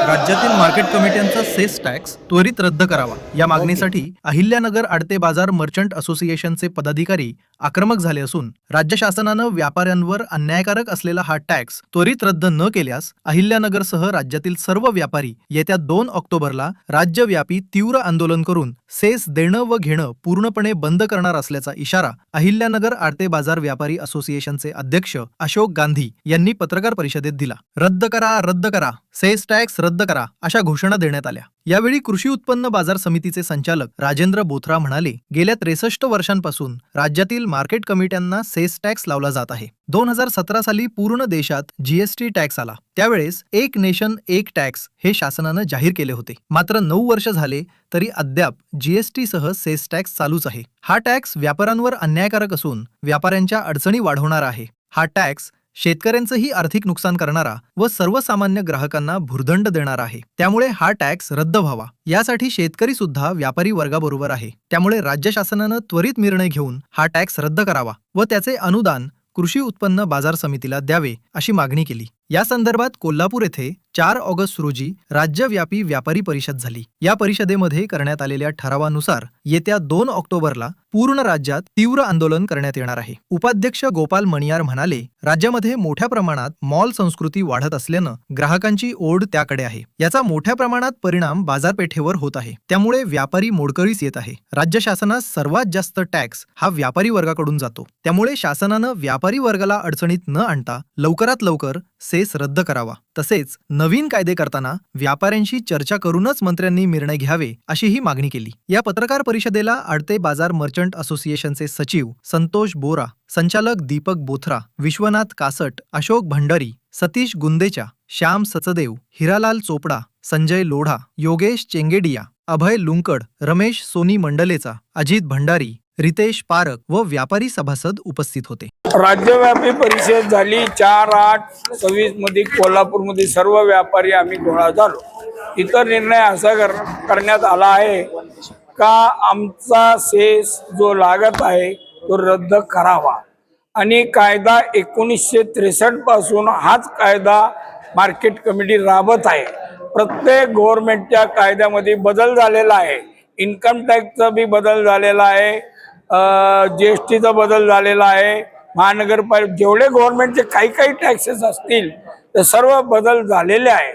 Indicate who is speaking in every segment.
Speaker 1: राज्यातील market कमिट्यांचा cess tax त्वरित रद्द करावा या मागणीसाठी अहिल्यानगर आडते बाजार मर्चंट असोसिएशनचे पदाधिकारी आक्रमक झाले असून राज्य शासनानं व्यापाऱ्यांवर अन्यायकारक असलेला हा टॅक्स त्वरित रद्द न केल्यास अहिल्यानगरसह राज्यातील सर्व व्यापारी येत्या 2 ऑक्टोबरला राज्यव्यापी तीव्र आंदोलन करून सेस देणं व घेणं पूर्णपणे बंद करणार असल्याचा इशारा अहिल्यानगर आडते बाजार व्यापारी असोसिएशनचे अध्यक्ष अशोक गांधी यांनी पत्रकार परिषदेत दिला। रद्द करा, सेस टॅक्स रद्द करा अशा घोषणा देण्यात आल्या। यावेळी कृषी उत्पन्न बाजार समितीचे संचालक राजेंद्र बोथरा म्हणाले, गेल्या 63 वर्षांपासून राज्यातील मार्केट कमिट्यांना सेस टॅक्स लावला जात आहे। 2017 साली पूर्ण देशात जीएसटी टॅक्स आला, त्यावेळेस एक नेशन एक टॅक्स हे शासनानं जाहीर केले होते। मात्र 9 वर्ष झाले तरी अद्याप जीएसटी सह सेस टॅक्स चालूच आहे। हा टॅक्स व्यापाऱ्यांवर अन्यायकारक असून व्यापाऱ्यांच्या अडचणी वाढवणारा आहे। हा टॅक्स शेतकऱ्यांचंही आर्थिक नुकसान करणारा व सर्वसामान्य ग्राहकांना भुर्दंड देणारा आहे। त्यामुळे हा टॅक्स रद्द व्हावा यासाठी शेतकरी सुद्धा व्यापारी वर्गाबरोबर आहे। त्यामुळे राज्य शासनानं त्वरित निर्णय घेऊन हा टॅक्स रद्द करावा व त्याचे अनुदान कृषी उत्पन्न बाजार समितीला द्यावे अशी मागणी केली। या संदर्भात कोल्हापूर येथे 4 ऑगस्ट रोजी राज्यव्यापी व्यापारी परिषद झाली। या परिषदेमध्ये करण्यात आलेल्या ठरावानुसार येत्या 2 ऑक्टोबरला पूर्ण राज्यात तीव्र आंदोलन करण्यात येणार आहे। उपाध्यक्ष गोपाल मणियार म्हणाले, राज्यामध्ये मोठ्या प्रमाणात मॉल संस्कृती वाढत असल्यानं ग्राहकांची ओढ त्याकडे आहे। याचा मोठ्या प्रमाणात परिणाम बाजारपेठेवर होत आहे। त्यामुळे व्यापारी मोडकळीस येत आहे। राज्य शासनास सर्वात जास्त टॅक्स हा व्यापारी वर्गाकडून जातो। त्यामुळे शासनानं व्यापारी वर्गाला अडचणीत न आणता लवकरात लवकर सेस रद्द करावा। तसेच नवीन कायदे करताना व्यापाऱ्यांशी चर्चा करूनच मंत्र्यांनी निर्णय घ्यावे अशी ही मागणी केली। या पत्रकार परिषदेला आडते बाजार मर्चंट असोसिएशनचे सचिव संतोष बोरा, संचालक दीपक बोथरा, विश्वनाथ कासट, अशोक भंडारी, सतीश गुंदेचा, श्याम सचदेव, हिरालाल चोपडा, संजय लोढा, योगेश चेंगेडिया, अभय लुंकड, रमेश सोनी मंडलेचा, अजित भंडारी, रितेश पारक व व्यापारी सभासद उपस्थित होते।
Speaker 2: राज्यव्यापी परिषद झाली 4/8/26 मध्ये कोल्हापूरमध्ये सर्व व्यापारी आम्ही गोळा झालो। इतर निर्णय असा करण्यात आला आहे का आमचा सेस जो लागत आहे तो रद्द करावा आणि कायदा 1963 पासून हाच कायदा मार्केट कमिटी राबत आहे। प्रत्येक गव्हर्नमेंटच्या कायद्यामध्ये बदल झालेला आहे। इन्कम टॅक्सचा बी बदल झालेला आहे, जीएसटीचा बदल झालेला आहे, महानगरपालिका जेवढे गव्हर्नमेंटचे काही टॅक्सेस असतील ते सर्व बदल झालेले आहे।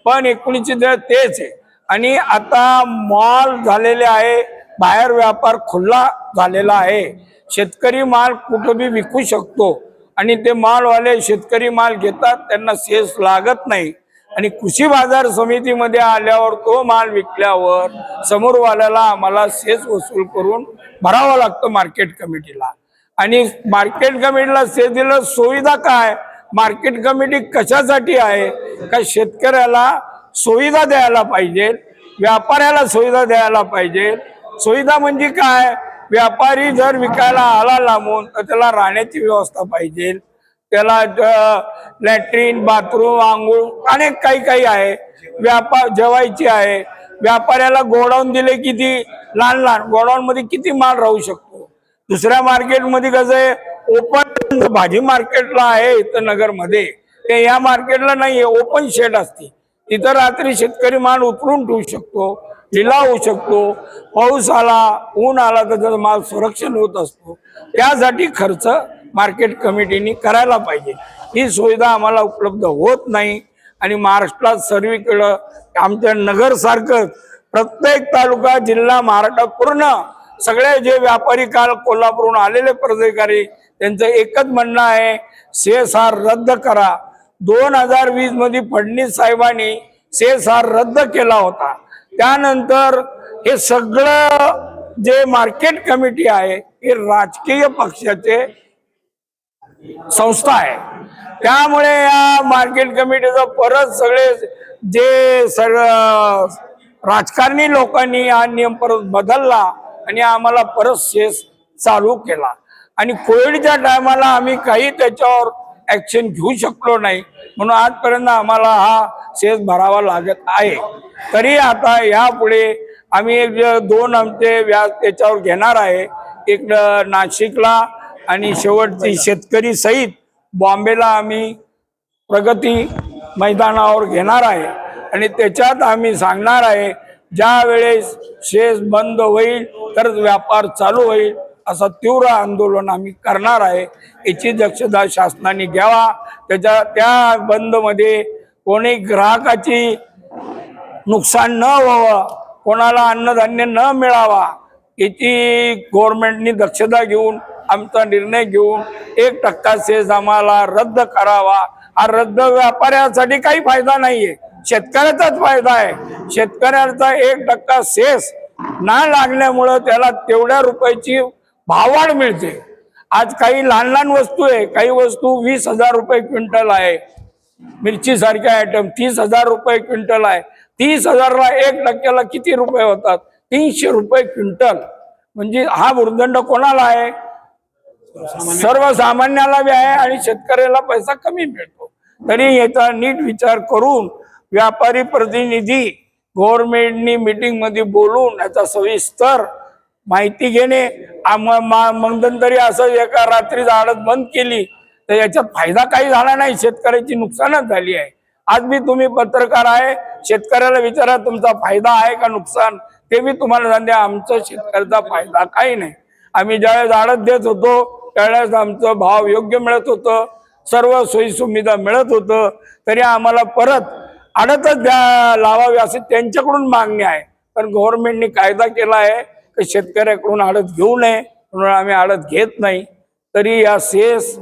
Speaker 2: पण 19 तेच आहे आणि आता मॉल झालेले आहे, बाहेर व्यापार खुला झालेला आहे। शेतकरी माल कुठं बी विकू शकतो आणि ते मालवाले शेतकरी माल घेतात, त्यांना सेस लागत नाही आणि कृषी बाजार समितीमध्ये आल्यावर तो माल विकल्यावर समोरवाल्याला आम्हाला सेस वसूल करून भरावा लागतो मार्केट कमिटीला। आणि मार्केट कमिटीला सेस दिलं, सुविधा काय? मार्केट कमिटी कशासाठी आहे का शेतकऱ्याला सुविधा द्यायला पाहिजे, व्यापाऱ्याला सुविधा द्यायला पाहिजे। सुविधा म्हणजे काय? व्यापारी जर विकायला आला लांबून तर त्याला राहण्याची व्यवस्था पाहिजे, त्याला लॅट्रिन, बाथरूम, आंघोळ अनेक काही आहे, व्यापार जेवायची आहे। व्यापाऱ्याला गोडाऊन दिले, किती लहान गोडाऊन मध्ये किती माल राहू शकतो। दुसऱ्या मार्केटमध्ये कसं आहे, ओपन भाजी मार्केटला आहे इथं नगरमध्ये, ते या मार्केटला नाही, ओपन शेड असते, तिथं रात्री शेतकरी माल उतरून ठेवू शकतो, लिलाव होऊ शकतो। पाऊस आला, ऊन आला तर त्याचा माल संरक्षण होत असतो। त्यासाठी खर्च मार्केट कमिटीने करायला पाहिजे। ही सुविधा आम्हाला उपलब्ध होत नाही आणि महाराष्ट्रात सर्वीकडं आमच्या नगरसारखं प्रत्येक तालुका, जिल्हा, महाराष्ट्रात पूर्ण सगळे जे व्यापारी काल कोल्हापूरहून आलेले पदाधिकारी त्यांचं एकच म्हणणं आहे, सेस हा रद्द करा। 2020 मध्ये फडणवीस साहेबांनी सेस हा रद्द केला होता। त्यानंतर हे सगळं जे मार्केट कमिटी आहे हे राजकीय पक्षाचे संस्था आहे। त्यामुळे या मार्केट कमिटीचं परत सगळे जे राजकारणी लोकांनी हा नियम परत बदलला आणि आम्हाला परत सेस चालू केला आणि कोविडच्या टायमाला आम्ही काही त्याच्यावर ऍक्शन घेऊ शकलो नाही, म्हणून आजपर्यंत आम्हाला हा सेस भरावा लागत आहे। तरी आता यापुढे आम्ही 2 आमचे व्याज त्याच्यावर घेणार आहे, एक नाशिकला आणि शेवटची शेतकरी सहित बॉम्बेला आम्ही प्रगती मैदानावर घेणार आहे। आणि त्याच्यात आम्ही सांगणार आहे ज्या वेळेस सेस बंद होईल तरच व्यापार चालू होईल, असं तीव्र आंदोलन आम्ही करणार आहे। याची दक्षता शासनाने घ्यावा। त्या बंदमध्ये कोणी ग्राहकाची नुकसान न व्हावं, कोणाला अन्नधान्य न मिळावा याची गव्हर्नमेंटनी दक्षता घेऊन आमचा निर्णय घेऊन 1% सेस आम्हाला रद्द करावा। हा रद्द व्यापाऱ्यासाठी काही फायदा नाहीये, शेतकऱ्याचाच फायदा आहे। शेतकऱ्याचा 1% सेस ना लागल्यामुळं त्याला तेवढ्या रुपयाची भाववाढ मिळते। आज काही लहान लहान वस्तू आहे, काही वस्तू 20,000 रुपये क्विंटल आहे। मिरची सारखे आयटम 30,000 रुपये क्विंटल आहे। 30,000ला 1%ला किती रुपये होतात? 300 रुपये क्विंटल। म्हणजे हा भुर्दंड कोणाला आहे? सर्वसामान्याला बी आहे आणि शेतकऱ्याला पैसा कमी मिळतो। तरी याचा नीट विचार करून व्यापारी प्रतिनिधी गव्हर्नमेंटनी मीटिंग मध्ये बोलून याचा सविस्तर माहिती घेणे। मध्यंतरी असं एका रात्रीच आडत बंद केली तर याच्यात फायदा काही झाला नाही, शेतकऱ्याची नुकसानच झाली आहे। आज मी तुम्ही पत्रकार आहे, शेतकऱ्याला विचारा तुमचा फायदा आहे का नुकसान, ते मी तुम्हाला सांगते आमचा शेतकऱ्याचा फायदा काही नाही। आम्ही ज्यावेळेस आडत देत होतो त्यावेळेस आमचं भाव योग्य मिळत होतं, सर्व सोयी सुविधा मिळत होतं, तरी आम्हाला परत आडतच लावावी असे त्यांच्याकडून मागणी आहे। पण गव्हर्नमेंटने कायदा केला आहे की शेतकऱ्याकडून आडत घेऊ नये, म्हणून आम्ही आडत घेत नाही। तरी या सेस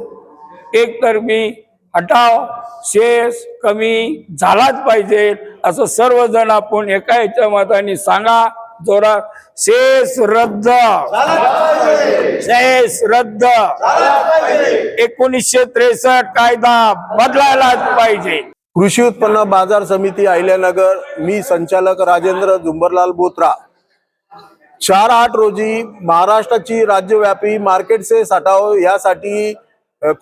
Speaker 2: एकतर्फी हटाव, सेस कमी झालाच पाहिजे असं सर्वजण आपण एका याच्या मताने सांगा जोरात, सेस रद्द, सेस रद्द, 1963 कायदा बदलायलाच पाहिजे।
Speaker 3: कृषी उत्पन्न बाजार समिती अहिल्यानगर, मी संचालक राजेंद्र झुंबरलाल बोत्रा। 4/8 रोजी महाराष्ट्राची राज्यव्यापी मार्केट सेस हटाव यासाठी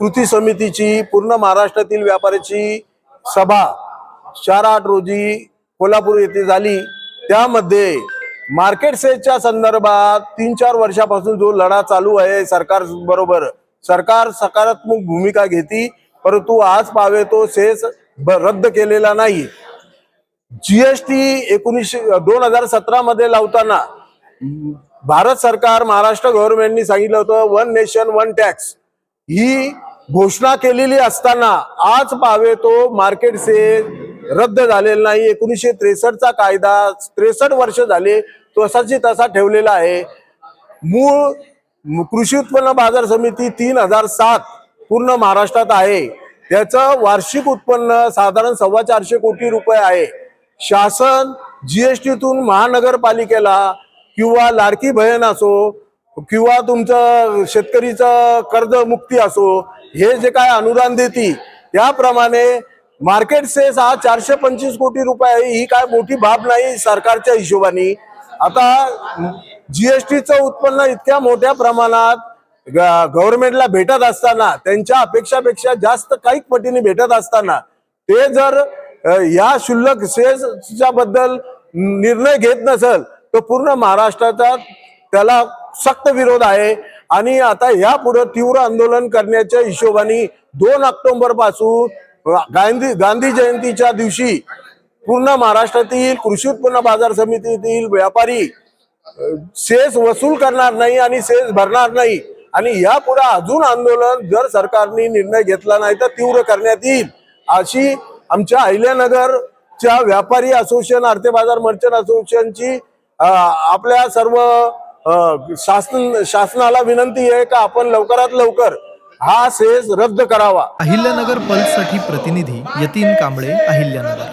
Speaker 3: कृती समितीची पूर्ण महाराष्ट्रातील व्यापाऱ्याची सभा 4/8 रोजी कोल्हापूर येथे झाली। त्यामध्ये मार्केट सेसच्या संदर्भात 3-4 वर्षापासून जो लढा चालू आहे सरकार बरोबर, सरकार सकारात्मक भूमिका घेती, परंतु आज पावे तो सेस रद्द केलेला नाही। जीएसटी 2017 मध्ये लावताना भारत सरकार, महाराष्ट्र गव्हर्नमेंटनी सांगितलं होतं 1 नेशन 1 टॅक्स ही घोषणा केलेली असताना आज पावे तो मार्केट सेस रद्द झालेला नाही। 1963चा कायदा 63 वर्ष झाले तसाची तसा ठेवलेला आहे। मूळ कृषी उत्पन्न बाजार समिती 3007 पूर्ण महाराष्ट्रात आहे, त्याचं वार्षिक उत्पन्न साधारण 425 कोटी रुपये आहे। शासन जीएसटीतून महानगरपालिकेला किंवा लाडकी बहीण असो किंवा तुमचं शेतकरीचं कर्जमुक्ती असो, हे जे काय अनुदान देती त्याप्रमाणे मार्केट सेस हा 425 कोटी रुपये आहे। ही काय मोठी बाब नाही सरकारच्या हिशोबाने। आता जीएसटीचं उत्पन्न इतक्या मोठ्या प्रमाणात गव्हर्नमेंटला भेटत असताना, त्यांच्या अपेक्षापेक्षा जास्त काही पटीने भेटत असताना, ते जर या शुल्लक सेसच्या बद्दल निर्णय घेत नसेल तर पूर्ण महाराष्ट्राचा त्याला सक्त विरोध आहे। आणि आता यापुढे तीव्र आंदोलन करण्याच्या हिशोबाने 2 ऑक्टोबर पासून गांधी जयंतीच्या दिवशी पूर्ण महाराष्ट्रातील कृषी उत्पन्न बाजार समितीतील व्यापारी सेस वसूल करणार नाही आणि सेस भरणार नाही। आणि यापुढे अजून आंदोलन जर सरकारने निर्णय घेतला नाही तर तीव्र करण्यात येईल, अशी आमच्या अहिल्यानगरच्या व्यापारी असोसिएशन, आर्थे बाजार मर्चंट असोसिएशनची आपल्या सर्व शासनाला विनंती आहे की आपण लवकरात लवकर हा सेस रद्द करावा।
Speaker 1: अहिल्यानगर पल्ससाठी प्रतिनिधी यतीन कांबळे, अहिल्यानगर।